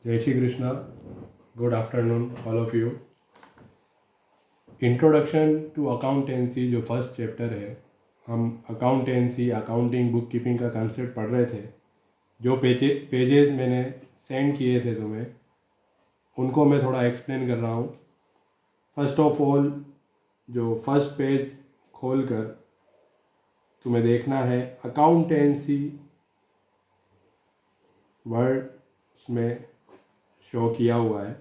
जय Shri Krishna. Good afternoon all of you. Introduction to accountancy जो first chapter है, हम अकाउंटेंसी, अकाउंटिंग, बुक कीपिंग का कंसेप्ट पढ़ रहे थे. जो पेजेस मैंने सेंड किए थे तुम्हें, उनको मैं थोड़ा एक्सप्लेन कर रहा हूँ. फर्स्ट ऑफ ऑल, जो फर्स्ट पेज खोलकर तुम्हें देखना है, अकाउंटेंसी वर्ड्स में शो किया हुआ है.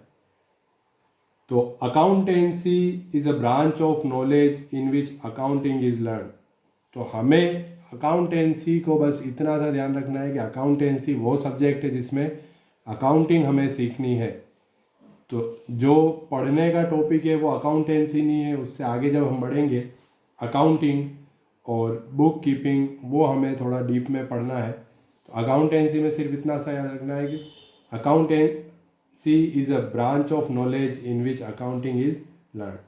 तो accountancy is a branch of knowledge in which accounting is learn. तो हमें अकाउंटेंसी को बस इतना सा ध्यान रखना है कि अकाउंटेंसी वो सब्जेक्ट है जिसमें अकाउंटिंग हमें सीखनी है. तो जो पढ़ने का टॉपिक है वो अकाउंटेंसी नहीं है. उससे आगे जब हम बढ़ेंगे, अकाउंटिंग और बुक कीपिंग, वो हमें थोड़ा डीप में पढ़ना है. तो अकाउंटेंसी में सिर्फ इतना सा याद रखना है कि accountancy is a branch of knowledge in which accounting is learn.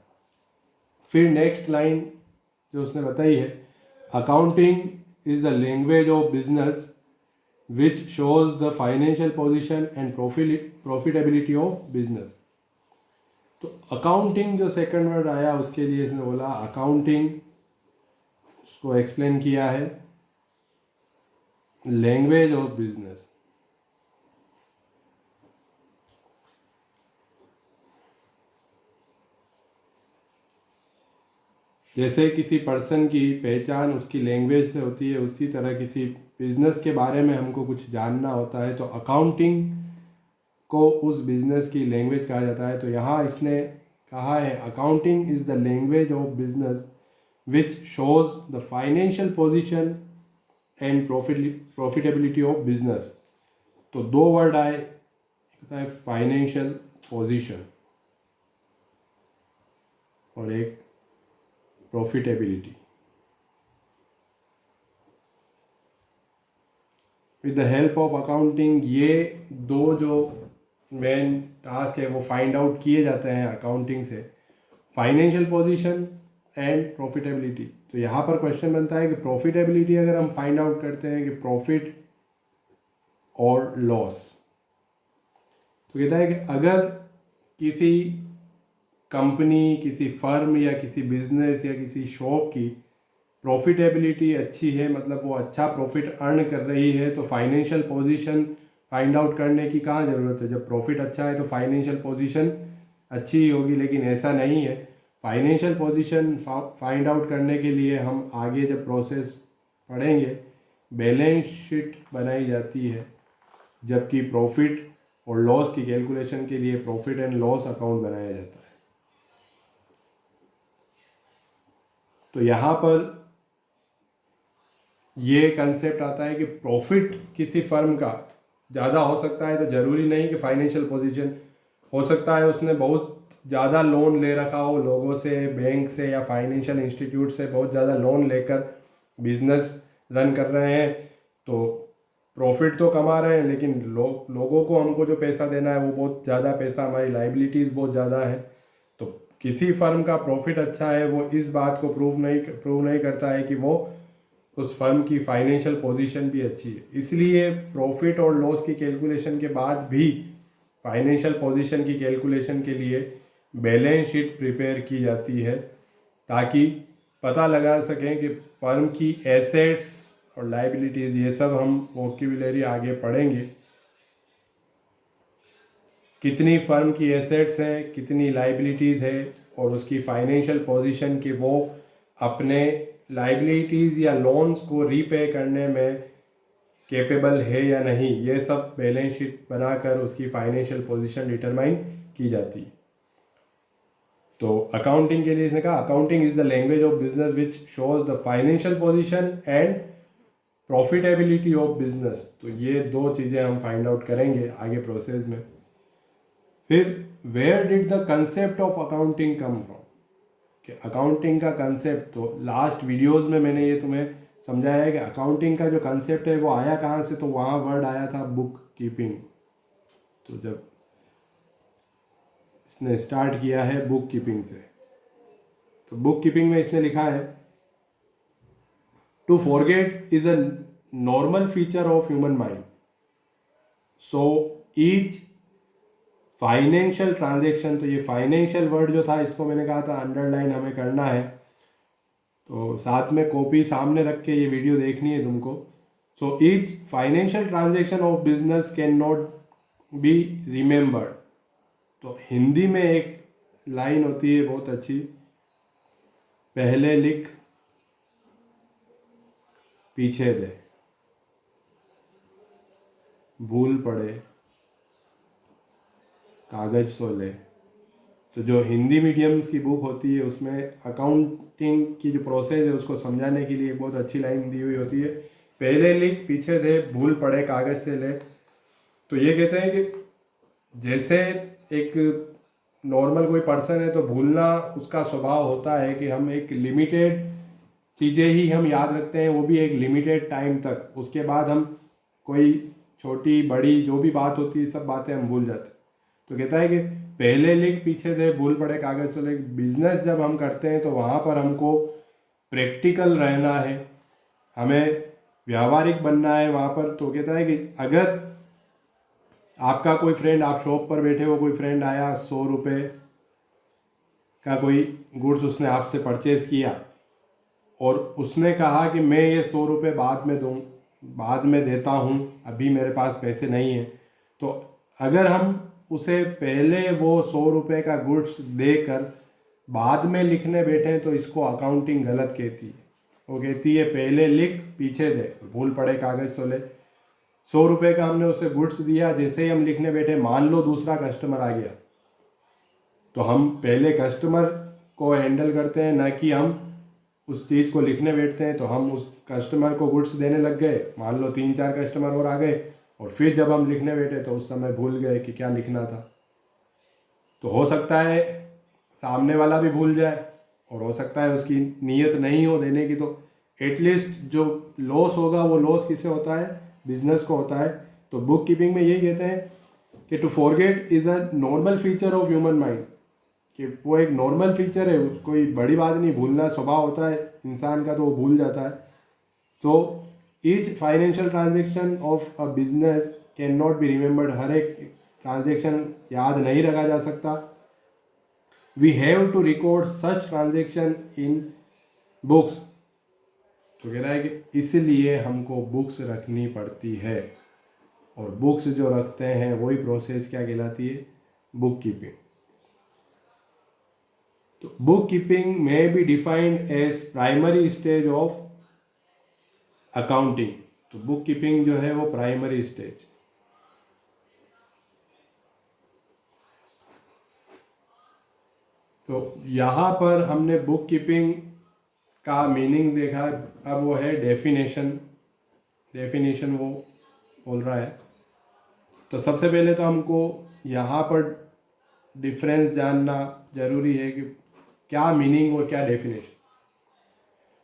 फिर नेक्स्ट लाइन जो उसने बताई है, accounting is the language of business which shows the financial position and profitability of business. तो अकाउंटिंग जो सेकंड वर्ड आया, उसके लिए इसने बोला अकाउंटिंग, उसको एक्सप्लेन किया है लैंग्वेज ऑफ बिजनेस. जैसे किसी पर्सन की पहचान उसकी लैंग्वेज से होती है, उसी तरह किसी बिजनेस के बारे में हमको कुछ जानना होता है तो अकाउंटिंग को उस बिजनेस की लैंग्वेज कहा जाता है. तो यहाँ इसने कहा है accounting is the language of business which shows the financial position and profitability of business. तो दो वर्ड आए, एक होता है फाइनेंशियल पोजीशन और एक profitability. With the help of accounting, ये दो जो मेन टास्क है वो फाइंड आउट किए जाते हैं अकाउंटिंग से, फाइनेंशियल पोजीशन एंड प्रॉफिटेबिलिटी. तो यहाँ पर क्वेश्चन बनता है कि प्रॉफिटेबिलिटी अगर हम फाइंड आउट करते हैं कि प्रॉफिट और लॉस, तो कहता है कि अगर किसी कंपनी, किसी फर्म या किसी बिजनेस या किसी शॉप की प्रॉफिटेबिलिटी अच्छी है, मतलब वो अच्छा प्रॉफिट अर्न कर रही है, तो फाइनेंशियल पोजीशन फाइंड आउट करने की कहाँ ज़रूरत है. जब प्रॉफिट अच्छा है तो फाइनेंशियल पोजीशन अच्छी ही होगी. लेकिन ऐसा नहीं है. फाइनेंशियल पोजीशन फाइंड आउट करने के लिए हम आगे जब प्रोसेस पढ़ेंगे, बैलेंस शीट बनाई जाती है, जबकि प्रॉफिट और लॉस की कैलकुलेशन के लिए प्रॉफिट एंड लॉस अकाउंट बनाया जाता है. तो यहाँ पर ये कंसेप्ट आता है कि प्रॉफिट किसी फर्म का ज़्यादा हो सकता है, तो ज़रूरी नहीं कि फाइनेंशियल पोजीशन. हो सकता है उसने बहुत ज़्यादा लोन ले रखा हो लोगों से, बैंक से या फाइनेंशियल इंस्टीट्यूट से बहुत ज़्यादा लोन लेकर बिजनेस रन कर रहे हैं, तो प्रॉफिट तो कमा रहे हैं, लेकिन लोगों को हमको जो पैसा देना है वो बहुत ज़्यादा पैसा, हमारी लाइबिलिटीज़ बहुत ज़्यादा है. तो किसी फर्म का प्रॉफिट अच्छा है वो इस बात को प्रूव नहीं करता है कि वो उस फर्म की फाइनेंशियल पोजीशन भी अच्छी है. इसलिए प्रॉफिट और लॉस की कैलकुलेशन के बाद भी फाइनेंशियल पोजीशन की कैलकुलेशन के लिए बैलेंस शीट प्रिपेयर की जाती है, ताकि पता लगा सकें कि फर्म की एसेट्स और लाइबिलिटीज़, ये सब हम वोकेबुलरी आगे पढ़ेंगे, कितनी फर्म की एसेट्स हैं, कितनी लाइबिलिटीज़ है, और उसकी फाइनेंशियल पोजीशन कि वो अपने लाइबिलिटीज़ या लोन्स को रीपे करने में कैपेबल है या नहीं. ये सब बैलेंस शीट बनाकर उसकी फाइनेंशियल पोजीशन डिटरमाइन की जाती है. तो अकाउंटिंग के लिए इसने कहा accounting is the language of business which shows the financial position and profitability of business. तो ये दो चीज़ें हम फाइंड आउट करेंगे आगे प्रोसेस में. फिर where did the concept of accounting come from, कि अकाउंटिंग का कंसेप्ट, तो लास्ट वीडियोस में मैंने ये तुम्हें समझाया है कि अकाउंटिंग का जो कंसेप्ट है वो आया कहाँ से. तो वहाँ वर्ड आया था बुक कीपिंग. तो जब इसने स्टार्ट किया है बुक कीपिंग से, तो बुक कीपिंग में इसने लिखा है to forget is a normal feature of human mind, so each financial transaction, तो ये फाइनेंशियल वर्ड जो था इसको मैंने कहा था अंडरलाइन हमें करना है, तो साथ में कॉपी सामने रख के ये वीडियो देखनी है तुमको। सो each financial transaction of business can not be remembered. तो हिंदी में एक लाइन होती है बहुत अच्छी, पहले लिख पीछे दे, भूल पड़े कागज सोले। तो जो हिंदी मीडियम की बुक होती है उसमें अकाउंटिंग की जो प्रोसेस है उसको समझाने के लिए बहुत अच्छी लाइन दी हुई होती है, पहले लिख पीछे दे, भूल पड़े कागज से ले। तो ये कहते हैं कि जैसे एक नॉर्मल कोई पर्सन है तो भूलना उसका स्वभाव होता है कि हम एक लिमिटेड चीज़ें ही हम याद रखते हैं, वो भी एक लिमिटेड टाइम तक, उसके बाद हम कोई छोटी बड़ी जो भी बात होती है सब बातें हम भूल जाते हैं। तो कहता है कि पहले लिख पीछे से भूल पड़े कागज से ले। बिजनेस जब हम करते हैं तो वहाँ पर हमको प्रैक्टिकल रहना है, हमें व्यावहारिक बनना है वहाँ पर। तो कहता है कि अगर आपका कोई फ्रेंड, आप शॉप पर बैठे हो, कोई फ्रेंड आया, 100 रुपये का कोई गुड्स उसने आपसे परचेज़ किया और उसने कहा कि मैं ये 100 रुपये बाद में दूँ, बाद में देता हूँ, अभी मेरे पास पैसे नहीं हैं। तो अगर हम उसे पहले वो 100 रुपये का गुड्स देकर बाद में लिखने बैठे तो इसको अकाउंटिंग गलत कहती है। वो कहती है पहले लिख पीछे दे, भूल पड़े कागज तो ले। 100 रुपये का हमने उसे गुड्स दिया, जैसे ही हम लिखने बैठे मान लो दूसरा कस्टमर आ गया, तो हम पहले कस्टमर को हैंडल करते हैं, ना कि हम उस चीज़ को लिखने बैठते हैं। तो हम उस कस्टमर को गुड्स देने लग गए, मान लो 3-4 कस्टमर और आ गए, और फिर जब हम लिखने बैठे तो उस समय भूल गए कि क्या लिखना था। तो हो सकता है सामने वाला भी भूल जाए और हो सकता है उसकी नीयत नहीं हो देने की, तो एटलीस्ट जो लॉस होगा वो लॉस किससे होता है, बिजनेस को होता है। तो बुक कीपिंग में यही कहते हैं कि to forget is a normal feature of human mind, कि वो एक नॉर्मल फीचर है, कोई बड़ी बात नहीं, भूलना स्वभाव होता है इंसान का, तो वो भूल जाता है। तो each financial transaction of a business can not be remembered, हर एक ट्रांजेक्शन याद नहीं रखा जा सकता। We have to record such transaction in books. तो कह रहा है कि इसलिए हमको बुक्स रखनी पड़ती है, और बुक्स जो रखते हैं वही प्रोसेस क्या कहलाती है, बुक कीपिंग। तो बुक कीपिंग में be defined as primary stage of accounting. तो बुक कीपिंग जो है वो प्राइमरी स्टेज। तो यहाँ पर हमने बुक कीपिंग का मीनिंग देखा, अब वो है डेफिनेशन वो बोल रहा है। तो सबसे पहले तो हमको यहाँ पर डिफरेंस जानना ज़रूरी है कि क्या मीनिंग और क्या डेफिनेशन।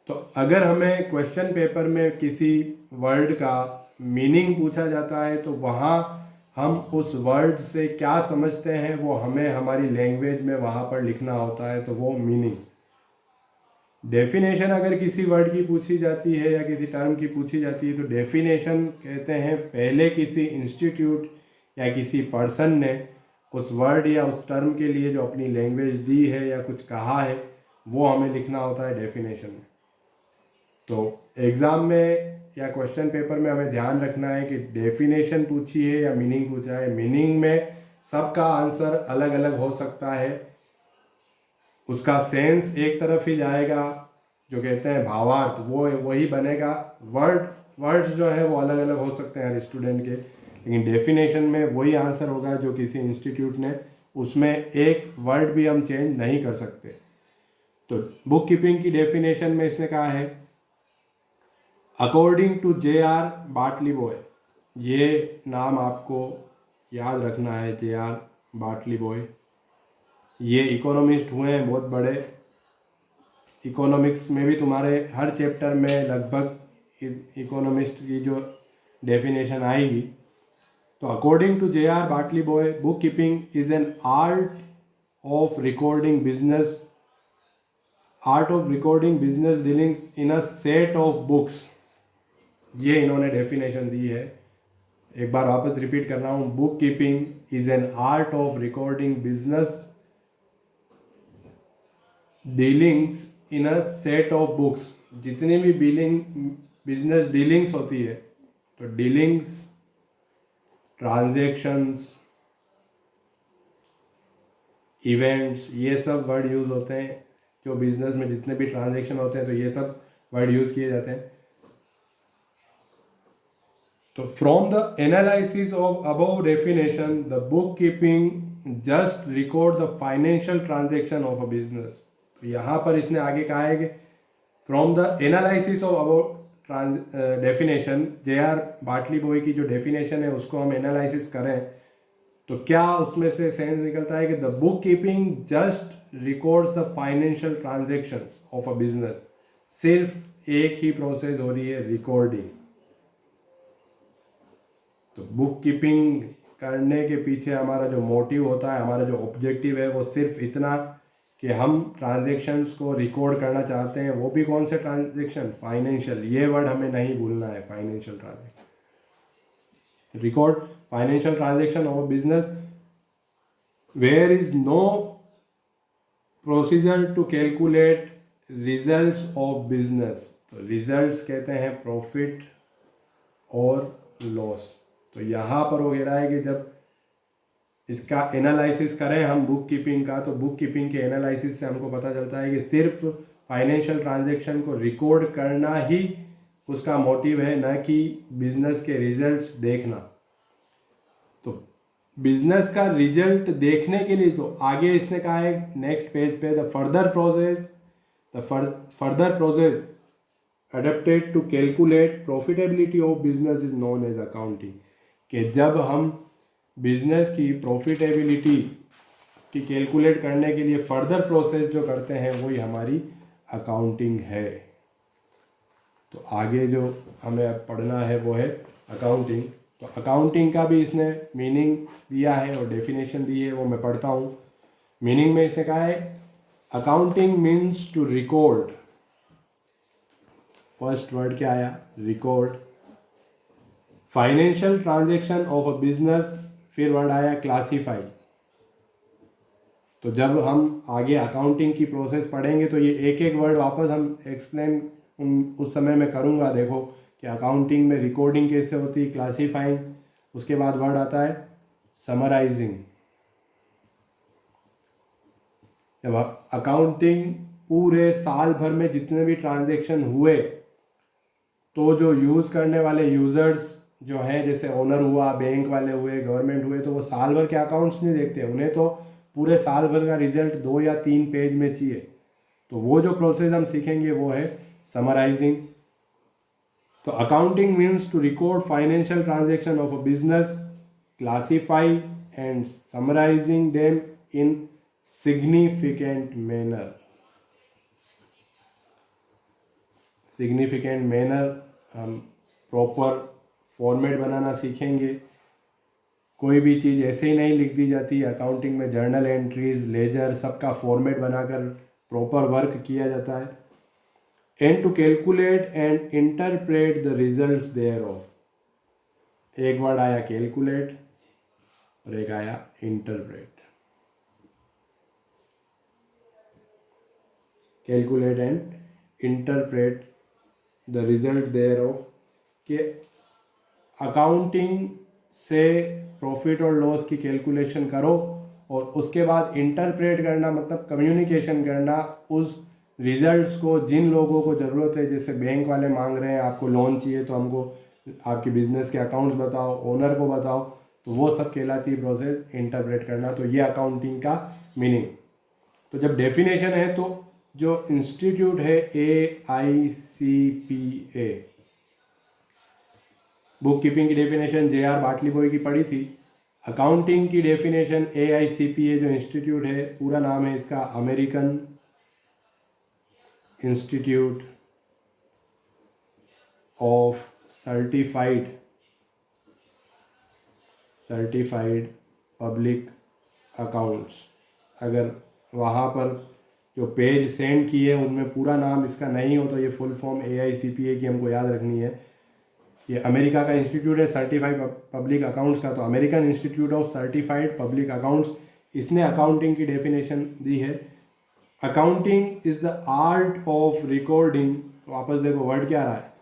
तो अगर हमें क्वेश्चन पेपर में किसी वर्ड का मीनिंग पूछा जाता है तो वहाँ हम उस वर्ड से क्या समझते हैं वो हमें हमारी लैंग्वेज में वहाँ पर लिखना होता है, तो वो मीनिंग। डेफिनेशन अगर किसी वर्ड की पूछी जाती है या किसी टर्म की पूछी जाती है तो डेफिनेशन कहते हैं पहले किसी इंस्टीट्यूट या किसी पर्सन ने उस वर्ड या उस टर्म के लिए जो अपनी लैंग्वेज दी है या कुछ कहा है वो हमें लिखना होता है डेफिनेशन में। तो एग्ज़ाम में या क्वेश्चन पेपर में हमें ध्यान रखना है कि डेफिनेशन पूछी है या मीनिंग पूछा है। मीनिंग में सबका आंसर अलग अलग हो सकता है, उसका सेंस एक तरफ ही जाएगा, जो कहते हैं भावार्थ वो वही बनेगा। वर्ड्स जो है वो अलग अलग हो सकते हैं हर स्टूडेंट के, लेकिन डेफिनेशन में वही आंसर होगा जो किसी इंस्टीट्यूट ने, उसमें एक वर्ड भी हम चेंज नहीं कर सकते। तो बुक कीपिंग की डेफिनेशन में इसने कहा है अकॉर्डिंग टू J.R. बार्टलीबॉय। ये नाम आपको याद रखना है, J.R. बार्टलीबॉय। ये इकोनॉमिस्ट हुए हैं बहुत बड़े, इकोनॉमिक्स में भी तुम्हारे हर चैप्टर में लगभग इकोनॉमिस्ट की जो डेफिनेशन आएगी। तो according to J.R. Batliboi, book keeping is an art of recording business dealings in a set of books. ये इन्होंने डेफिनेशन दी है एक बार वापस रिपीट कर रहा हूँ, book keeping is an art of recording business dealings in a set of books. जितनी भी बिजनेस डीलिंग्स होती है, तो डीलिंग्स, ट्रांजैक्शंस, इवेंट्स, ये सब वर्ड यूज़ होते हैं। जो बिजनेस में जितने भी ट्रांजैक्शन होते हैं, तो ये सब वर्ड यूज़ किए जाते हैं। तो from the analysis of above definition, the book keeping just record the financial transaction of a business. तो यहाँ पर इसने आगे कहा है कि from the analysis of above definition, JR. बाटली बॉय की जो डेफिनेशन है उसको हम एनालिसिस करें तो क्या उसमें से सेंस निकलता है कि the book keeping just records the financial transactions of a business. सिर्फ एक ही प्रोसेस हो रही है, रिकॉर्डिंग। तो बुक कीपिंग करने के पीछे हमारा जो मोटिव होता है, हमारा जो ऑब्जेक्टिव है, वो सिर्फ इतना कि हम ट्रांजैक्शंस को रिकॉर्ड करना चाहते हैं। वो भी कौन से ट्रांजैक्शन? फाइनेंशियल। ये वर्ड हमें नहीं भूलना है, financial transaction. Record financial transaction of business where is no procedure to calculate results of business. तो रिजल्ट्स कहते हैं प्रॉफिट और लॉस। तो यहाँ पर वो कह रहा है कि जब इसका एनालिसिस करें हम बुक कीपिंग का, तो बुक कीपिंग के एनालिसिस से हमको पता चलता है कि सिर्फ फाइनेंशियल ट्रांजैक्शन को रिकॉर्ड करना ही उसका मोटिव है, न कि बिजनेस के रिजल्ट्स देखना। तो बिजनेस का रिजल्ट देखने के लिए तो आगे इसने कहा है नेक्स्ट पेज पे, the further process adapted to calculate profitability of business is known as accounting. कि जब हम बिजनेस की प्रॉफिटेबिलिटी की कैलकुलेट करने के लिए फर्दर प्रोसेस जो करते हैं वही हमारी अकाउंटिंग है। तो आगे जो हमें अब पढ़ना है वो है अकाउंटिंग। तो अकाउंटिंग का भी इसने मीनिंग दिया है और डेफिनेशन दी है, वो मैं पढ़ता हूँ। मीनिंग में इसने कहा है accounting means to record. First word क्या आया? Record. Financial transaction of a business, फिर वर्ड आया क्लासीफाई। तो जब हम आगे अकाउंटिंग की प्रोसेस पढ़ेंगे तो ये एक एक वर्ड वापस हम एक्सप्लेन उस समय में करूँगा। देखो कि अकाउंटिंग में रिकॉर्डिंग कैसे होती है, क्लासीफाइंग, उसके बाद वर्ड आता है समराइजिंग। जब अकाउंटिंग पूरे साल भर में जितने भी ट्रांजैक्शन हुए, तो जो यूज़ करने वाले यूज़र्स जो हैं, जैसे ओनर हुआ, बैंक वाले हुए, गवर्नमेंट हुए, तो वो साल भर के अकाउंट्स नहीं देखते, उन्हें तो पूरे साल भर का रिजल्ट 2 या 3 पेज में चाहिए। तो वो जो प्रोसेस हम सीखेंगे वो है समराइजिंग। तो accounting means to record financial transaction of a business, classify and summarising them in significant manner. Significant manner, हम प्रॉपर फॉर्मेट बनाना सीखेंगे। कोई भी चीज़ ऐसे ही नहीं लिख दी जाती। अकाउंटिंग में जर्नल एंट्रीज, लेजर, सबका फॉर्मेट बनाकर प्रॉपर वर्क किया जाता है। And to calculate and interpret the results thereof. एक वर्ड आया कैलकुलेट और एक आया interpret. Calculate and interpret the result thereof, कि अकाउंटिंग से प्रॉफिट और लॉस की कैलकुलेशन करो और उसके बाद इंटरप्रेट करना, मतलब कम्युनिकेशन करना उस रिजल्ट्स को जिन लोगों को ज़रूरत है। जैसे बैंक वाले मांग रहे हैं, आपको लोन चाहिए तो हमको आपके बिजनेस के अकाउंट्स बताओ, ओनर को बताओ, तो वो सब कहलाती है प्रोसेस इंटरप्रेट करना। तो ये अकाउंटिंग का मीनिंग। तो जब डेफिनेशन है तो जो इंस्टीट्यूट है AICPA, बुक कीपिंग की डेफिनेशन जे.आर. बाटली बॉय की पढ़ी थी। अकाउंटिंग की डेफिनेशन AICPA जो इंस्टीट्यूट है, पूरा नाम है इसका American institute of certified public accounts. अगर वहाँ पर जो पेज सेंड किए उनमें पूरा नाम इसका नहीं हो तो ये फुल फॉर्म AICPA की हमको याद रखनी है। ये अमेरिका का इंस्टीट्यूट है सर्टिफाइड पब्लिक अकाउंट्स का, तो American institute of certified public accounts, इसने अकाउंटिंग की डेफिनेशन दी है। Accounting is the art of recording, वापस देखो वर्ड क्या रहा है।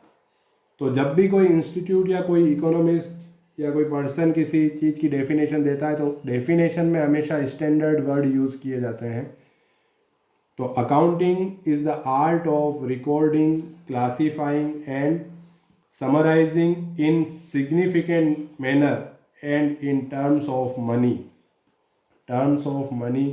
तो जब भी कोई इंस्टीट्यूट या कोई इकोनॉमिस्ट या कोई पर्सन किसी चीज़ की डेफिनेशन देता है तो डेफिनेशन में हमेशा स्टैंडर्ड वर्ड यूज़ किए जाते हैं। तो accounting is the art of recording, classifying and summarising in significant manner and in terms of money. Terms of money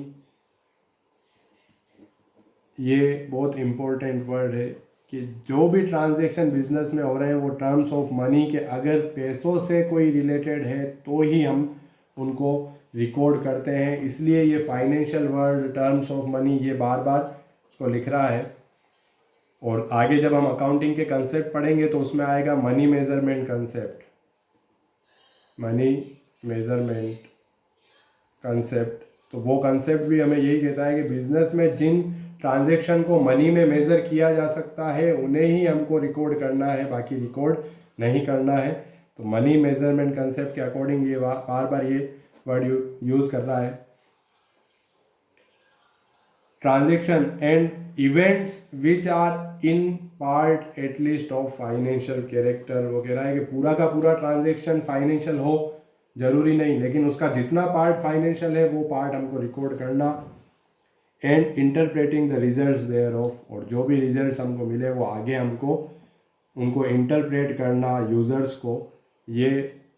ये बहुत इम्पोर्टेंट वर्ड है कि जो भी ट्रांजैक्शन बिजनेस में हो रहे हैं वो टर्म्स ऑफ मनी के, अगर पैसों से कोई रिलेटेड है तो ही हम उनको रिकॉर्ड करते हैं। इसलिए ये financial word terms of money ये बार बार उसको लिख रहा है। और आगे जब हम अकाउंटिंग के कंसेप्ट पढ़ेंगे तो उसमें आएगा money measurement concept, money measurement concept. तो वो कंसेप्ट भी हमें यही कहता है कि बिजनेस में जिन ट्रांजैक्शन को मनी में मेज़र किया जा सकता है उन्हें ही हमको रिकॉर्ड करना है, बाकी रिकॉर्ड नहीं करना है। तो मनी मेजरमेंट कंसेप्ट के अकॉर्डिंग ये बार बार ये वर्ड यूज़ कर रहा है। Transaction and events which are in part at least of financial character, वो कह रहा है कि पूरा का पूरा ट्रांजैक्शन फाइनेंशियल हो जरूरी नहीं, लेकिन उसका जितना पार्ट फाइनेंशियल है वो पार्ट हमको रिकॉर्ड करना। And interpreting the results thereof, और जो भी रिजल्ट्स हमको मिले वो आगे हमको उनको इंटरप्रेट करना यूज़र्स को। ये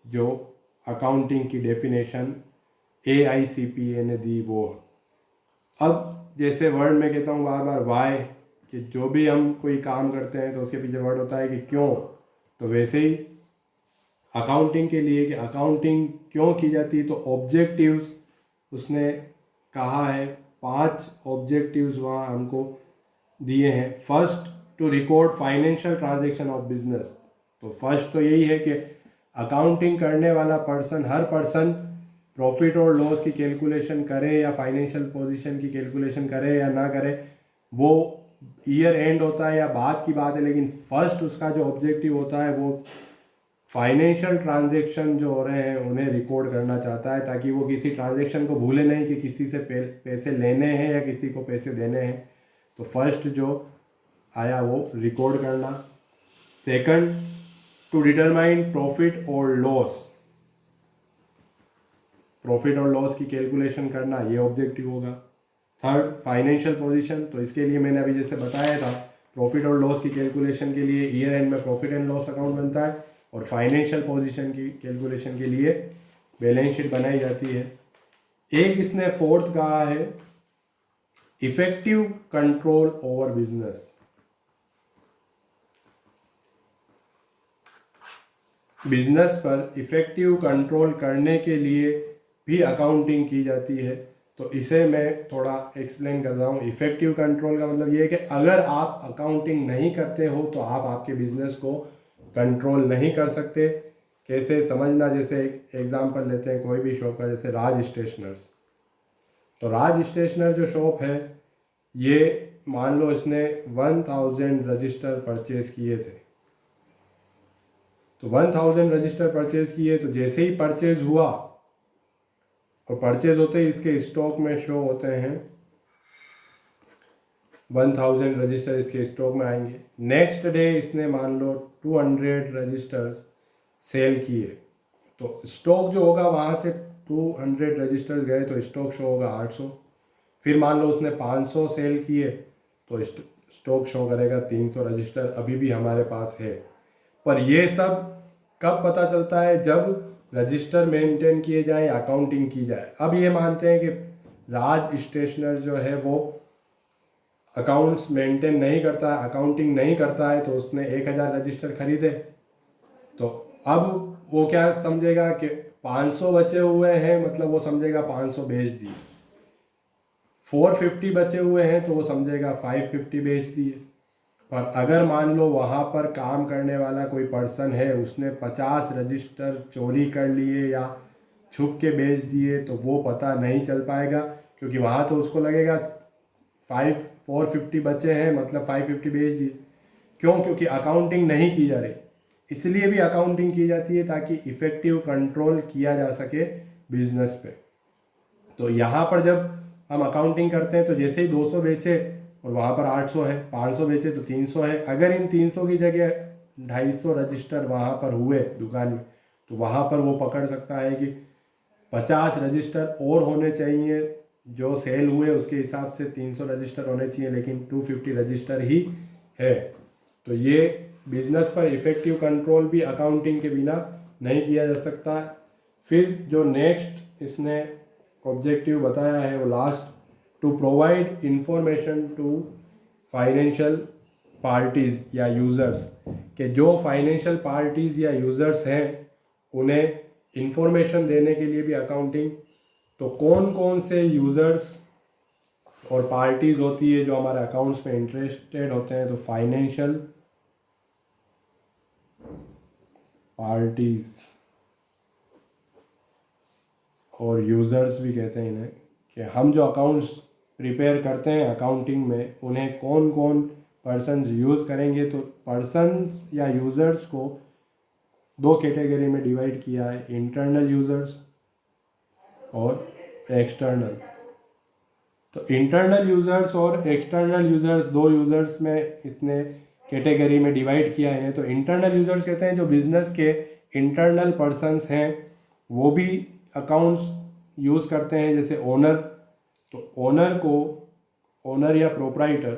जो अकाउंटिंग की डेफिनेशन AICPA ने दी वो। अब जैसे वर्ड में कहता हूँ बार बार वाई, कि जो भी हम कोई काम करते हैं तो उसके पीछे वर्ड होता है कि क्यों। तो वैसे ही अकाउंटिंग के लिए कि अकाउंटिंग क्यों की जाती है, तो ऑब्जेक्टिव्स उसने कहा है, 5 ऑब्जेक्टिव्स वहाँ हमको दिए हैं। First, to record financial transaction of business. तो फर्स्ट तो यही है कि अकाउंटिंग करने वाला पर्सन, हर पर्सन प्रॉफिट और लॉस की कैलकुलेशन करे या फाइनेंशियल पोजीशन की कैलकुलेशन करे या ना करे, वो ईयर एंड होता है या बाद की बात है, लेकिन फर्स्ट उसका जो ऑब्जेक्टिव होता है वो फाइनेंशियल ट्रांजैक्शन जो हो रहे हैं उन्हें रिकॉर्ड करना चाहता है, ताकि वो किसी ट्रांजैक्शन को भूले नहीं कि किसी से पैसे लेने हैं या किसी को पैसे देने हैं। तो फर्स्ट जो आया वो रिकॉर्ड करना। सेकंड, टू डिटरमाइन प्रॉफिट और लॉस, प्रॉफिट और लॉस की कैलकुलेशन करना, ये ऑब्जेक्टिव होगा। थर्ड, फाइनेंशियल पोजीशन, तो इसके लिए मैंने अभी जैसे बताया था प्रॉफिट और लॉस की कैलकुलेशन के लिए ईयर एंड में प्रॉफिट एंड लॉस अकाउंट बनता है, और फाइनेंशियल पोजीशन की कैलकुलेशन के लिए बैलेंस शीट बनाई जाती है। एक इसने फोर्थ कहा है, effective control over business. Business पर इफेक्टिव कंट्रोल करने के लिए भी अकाउंटिंग की जाती है। तो इसे मैं थोड़ा एक्सप्लेन कर रहा हूँ। इफेक्टिव कंट्रोल का मतलब ये है कि अगर आप अकाउंटिंग नहीं करते हो तो आप आपके बिजनेस को कंट्रोल नहीं कर सकते। कैसे समझना, जैसे एक एग्जांपल लेते हैं कोई भी शॉप का, जैसे राज स्टेशनर्स। तो राज स्टेशनर जो शॉप है, ये मान लो इसने 1000 रजिस्टर परचेज किए थे। तो 1000 रजिस्टर परचेज किए, तो जैसे ही परचेज हुआ और परचेज होते ही इसके स्टॉक में शो होते हैं 1000 रजिस्टर इसके स्टॉक में आएंगे। नेक्स्ट डे इसने मान लो 200 रजिस्टर्स सेल किए, तो स्टॉक जो होगा वहाँ से 200 रजिस्टर्स गए तो स्टॉक शो होगा 800। फिर मान लो उसने 500 सेल किए तो स्टॉक शो करेगा 300 रजिस्टर अभी भी हमारे पास है। पर ये सब कब पता चलता है, जब रजिस्टर मेंटेन किए जाए, अकाउंटिंग की जाए। अब ये मानते हैं कि राज स्टेशनर जो है वो अकाउंट्स मेंटेन नहीं करता है, अकाउंटिंग नहीं करता है, तो उसने 1000 रजिस्टर खरीदे। तो अब वो क्या समझेगा कि 500 बचे हुए हैं, मतलब वो समझेगा 500 बेच दिए। 450 बचे हुए हैं तो वो समझेगा 550 बेच दिए। पर अगर मान लो वहाँ पर काम करने वाला कोई पर्सन है, उसने 50 रजिस्टर चोरी कर लिए या छुप के बेच दिए, तो वो पता नहीं चल पाएगा, क्योंकि वहाँ तो उसको लगेगा 450 बचे हैं मतलब 550 बेच दिए। क्यों? क्योंकि अकाउंटिंग नहीं की जा रही। इसलिए भी अकाउंटिंग की जाती है ताकि इफ़ेक्टिव कंट्रोल किया जा सके बिजनेस पे। तो यहाँ पर जब हम अकाउंटिंग करते हैं तो जैसे ही 200 बेचे और वहाँ पर 800 है, 500 बेचे तो 300 है, अगर इन 300 की जगह 250 रजिस्टर वहाँ पर हुए दुकान में तो वहाँ पर वो पकड़ सकता है कि 50 रजिस्टर और होने चाहिए, जो सेल हुए उसके हिसाब से 300 रजिस्टर होने चाहिए, लेकिन 250 रजिस्टर ही है। तो ये बिजनेस पर इफ़ेक्टिव कंट्रोल भी अकाउंटिंग के बिना नहीं किया जा सकता। फिर जो नेक्स्ट इसने ऑब्जेक्टिव बताया है वो last, to provide information to financial parties या यूज़र्स, कि जो फाइनेंशियल पार्टीज़ या यूज़र्स हैं उन्हें इंफॉर्मेशन देने के लिए भी अकाउंटिंग। तो कौन कौन से यूज़र्स और पार्टीज़ होती है जो हमारे अकाउंट्स में इंटरेस्टेड होते हैं, तो फाइनेंशियल पार्टीज़ और यूज़र्स भी कहते हैं इन्हें, कि हम जो अकाउंट्स प्रिपेयर करते हैं अकाउंटिंग में उन्हें कौन कौन पर्सन्स यूज़ करेंगे। तो पर्सन्स या यूज़र्स को दो कैटेगरी में डिवाइड किया है, इंटरनल यूज़र्स और एक्सटर्नल। तो इंटरनल यूज़र्स और एक्सटर्नल यूज़र्स, दो यूज़र्स में इतने कैटेगरी में डिवाइड किया है। तो इंटरनल यूज़र्स कहते हैं जो बिजनेस के इंटरनल पर्सन्स हैं वो भी अकाउंट्स यूज़ करते हैं, जैसे ओनर। तो ओनर या प्रोप्राइटर,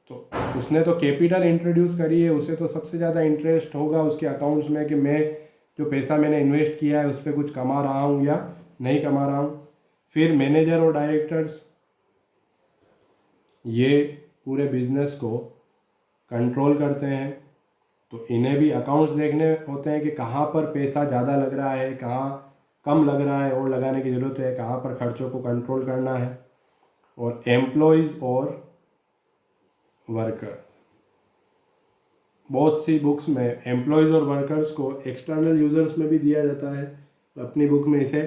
तो उसने तो कैपिटल इंट्रोड्यूस करी है, उसे तो सबसे ज़्यादा इंटरेस्ट होगा उसके अकाउंट्स में कि मैं जो पैसा मैंने इन्वेस्ट किया है उस पर कुछ कमा रहा हूँ या नहीं कमा रहा हूँ। फिर मैनेजर और डायरेक्टर्स, ये पूरे बिजनेस को कंट्रोल करते हैं, तो इन्हें भी अकाउंट्स देखने होते हैं कि कहाँ पर पैसा ज़्यादा लग रहा है, कहाँ कम लग रहा है और लगाने की ज़रूरत है, कहाँ पर खर्चों को कंट्रोल करना है। और एम्प्लॉयज़ और वर्कर, बहुत सी बुक्स में एम्प्लॉयज़ और वर्कर्स को एक्सटर्नल यूज़र्स में भी दिया जाता है, अपनी बुक में इसे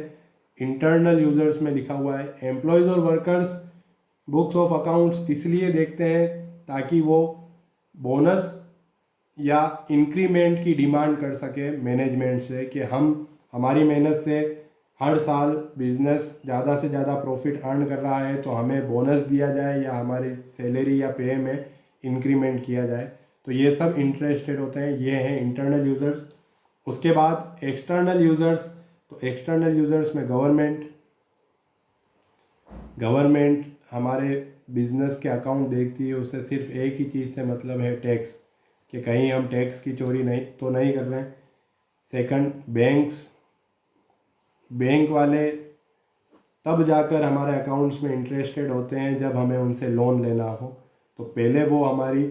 इंटरनल यूज़र्स में लिखा हुआ है। एम्प्लॉयज़ और वर्कर्स बुक्स ऑफ अकाउंट्स इसलिए देखते हैं ताकि वो बोनस या इंक्रीमेंट की डिमांड कर सके मैनेजमेंट से, कि हम हमारी मेहनत से हर साल बिजनेस ज़्यादा से ज़्यादा प्रॉफिट अर्न कर रहा है तो हमें बोनस दिया जाए या हमारी सैलरी या पे में इंक्रीमेंट किया जाए। तो ये सब इंटरेस्टेड होते हैं, ये हैं इंटरनल यूज़र्स। उसके बाद एक्सटर्नल यूज़र्स, तो एक्सटर्नल यूज़र्स में गवर्नमेंट हमारे बिजनेस के अकाउंट देखती है, उसे सिर्फ एक ही चीज़ से मतलब है, टैक्स, कि कहीं हम टैक्स की चोरी नहीं कर रहे हैं। सेकंड, बैंक वाले तब जाकर हमारे अकाउंट्स में इंटरेस्टेड होते हैं जब हमें उनसे लोन लेना हो। तो पहले वो हमारी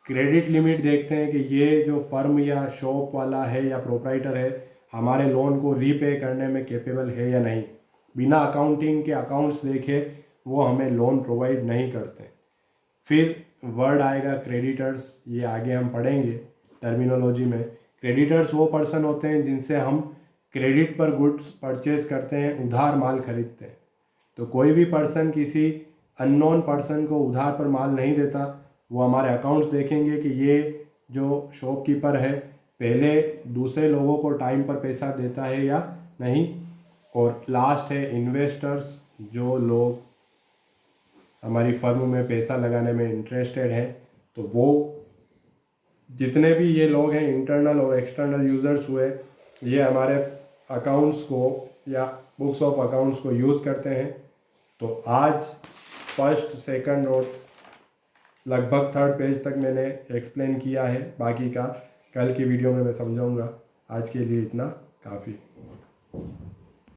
क्रेडिट लिमिट देखते हैं कि ये जो फर्म या शॉप वाला है या प्रोप्राइटर है हमारे लोन को रीपे करने में कैपेबल है या नहीं। बिना अकाउंटिंग के अकाउंट्स देखे वो हमें लोन प्रोवाइड नहीं करते। फिर वर्ड आएगा क्रेडिटर्स, ये आगे हम पढ़ेंगे टर्मिनोलॉजी में। क्रेडिटर्स वो पर्सन होते हैं जिनसे हम क्रेडिट पर गुड्स परचेज करते हैं, उधार माल खरीदते हैं। तो कोई भी पर्सन किसी अननोन पर्सन को उधार पर माल नहीं देता, वो हमारे अकाउंट्स देखेंगे कि ये जो शॉपकीपर है पहले दूसरे लोगों को टाइम पर पैसा देता है या नहीं। और लास्ट है इन्वेस्टर्स, जो लोग हमारी फर्म में पैसा लगाने में इंटरेस्टेड हैं। तो वो जितने भी ये लोग हैं इंटरनल और एक्सटर्नल यूज़र्स हुए, ये हमारे अकाउंट्स को या बुक्स ऑफ अकाउंट्स को यूज़ करते हैं। तो आज फर्स्ट, सेकंड और लगभग थर्ड पेज तक मैंने एक्सप्लेन किया है, बाकी का कल की वीडियो में मैं समझाऊंगा। आज के लिए इतना काफ़ी।